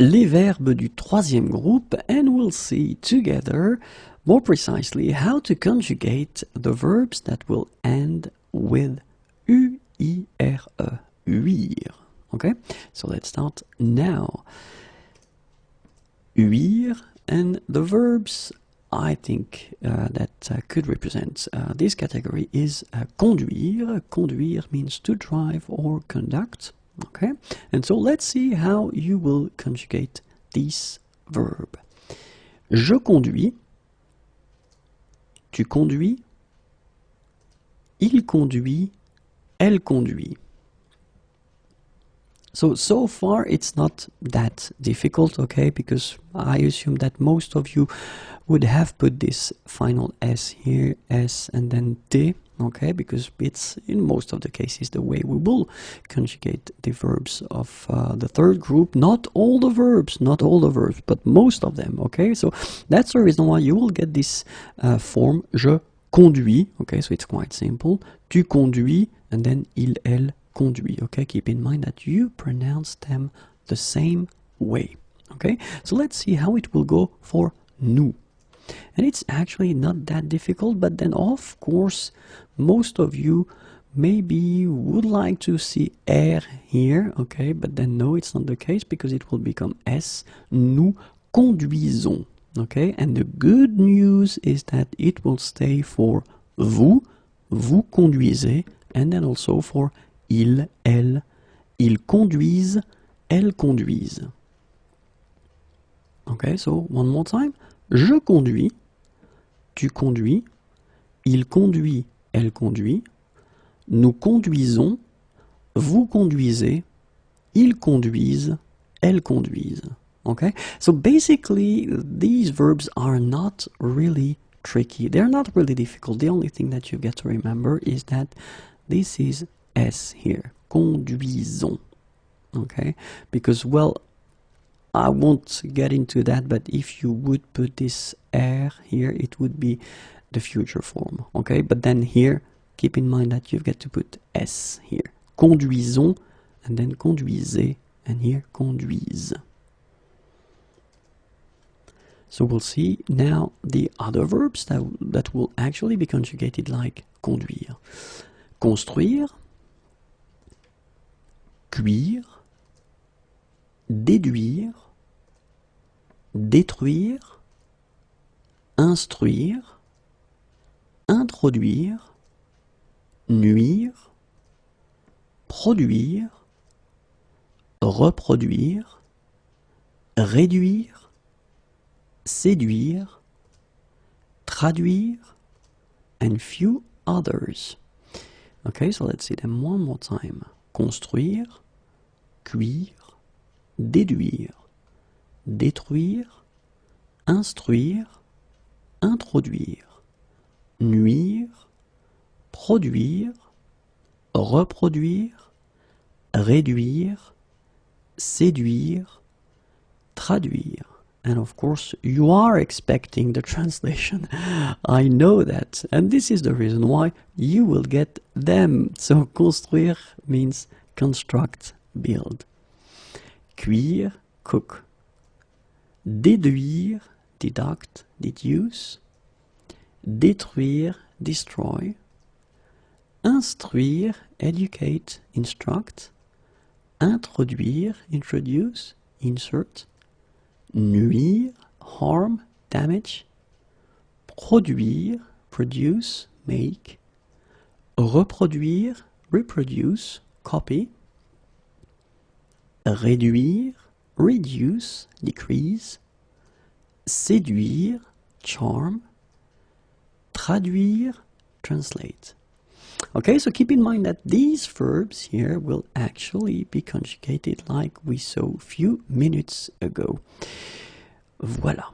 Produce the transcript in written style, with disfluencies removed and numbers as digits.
les verbes du troisième groupe, and we'll see together more precisely how to conjugate the verbs that will end with UIRE, UIRE. Okay, so let's start now. UIRE, and the verbs I think that could represent this category is conduire. Conduire means to drive or conduct. Okay, and so let's see how you will conjugate this verb. Je conduis. Tu conduis. Il conduit. Elle conduit. So far it's not that difficult, okay, because I assume that most of you would have put this final S here, S and then T, okay, because it's in most of the cases the way we will conjugate the verbs of the third group. Not all the verbs, but most of them, okay, so that's the reason why you will get this form, je conduis, okay, so it's quite simple, tu conduis, and then il, elle conduit, okay, keep in mind that you pronounce them the same way, okay, so let's see how it will go for nous. And it's actually not that difficult, but then of course most of you maybe would like to see R here, okay, but then no, it's not the case because it will become S. Nous conduisons, okay, and the good news is that it will stay for vous, vous conduisez, and then also for il, elle, ils conduisent, elles conduisent. Okay, so one more time. Je conduis, tu conduis, il conduit, elle conduit, nous conduisons, vous conduisez, ils conduisent, elles conduisent. Okay, so basically these verbs are not really tricky. They're not really difficult. The only thing that you get to remember is that this is S here, conduisons. Okay, because, well, I won't get into that, but if you would put this R here, it would be the future form, okay? But then here, keep in mind that you've got to put S here. Conduisons, and then conduisez, and here, conduise. So we'll see now the other verbs that will actually be conjugated like conduire. Construire, cuire, déduire, détruire, instruire, introduire, nuire, produire, reproduire, réduire, séduire, traduire, and few others. Okay, so let's see them one more time. Construire, cuire, déduire, détruire, instruire, introduire, nuire, produire, reproduire, réduire, séduire, traduire. And of course, you are expecting the translation. I know that. And this is the reason why you will get them. So, construire means construct, build. Cuire, cook. Déduire, deduct, deduce. Détruire, destroy. Instruire, educate, instruct. Introduire, introduce, insert. Nuire, harm, damage. Produire, produce, make. Reproduire, reproduce, copy. Réduire, reduce, decrease. Séduire, charm. Traduire, translate. Okay, so keep in mind that these verbs here will actually be conjugated like we saw a few minutes ago. Voilà.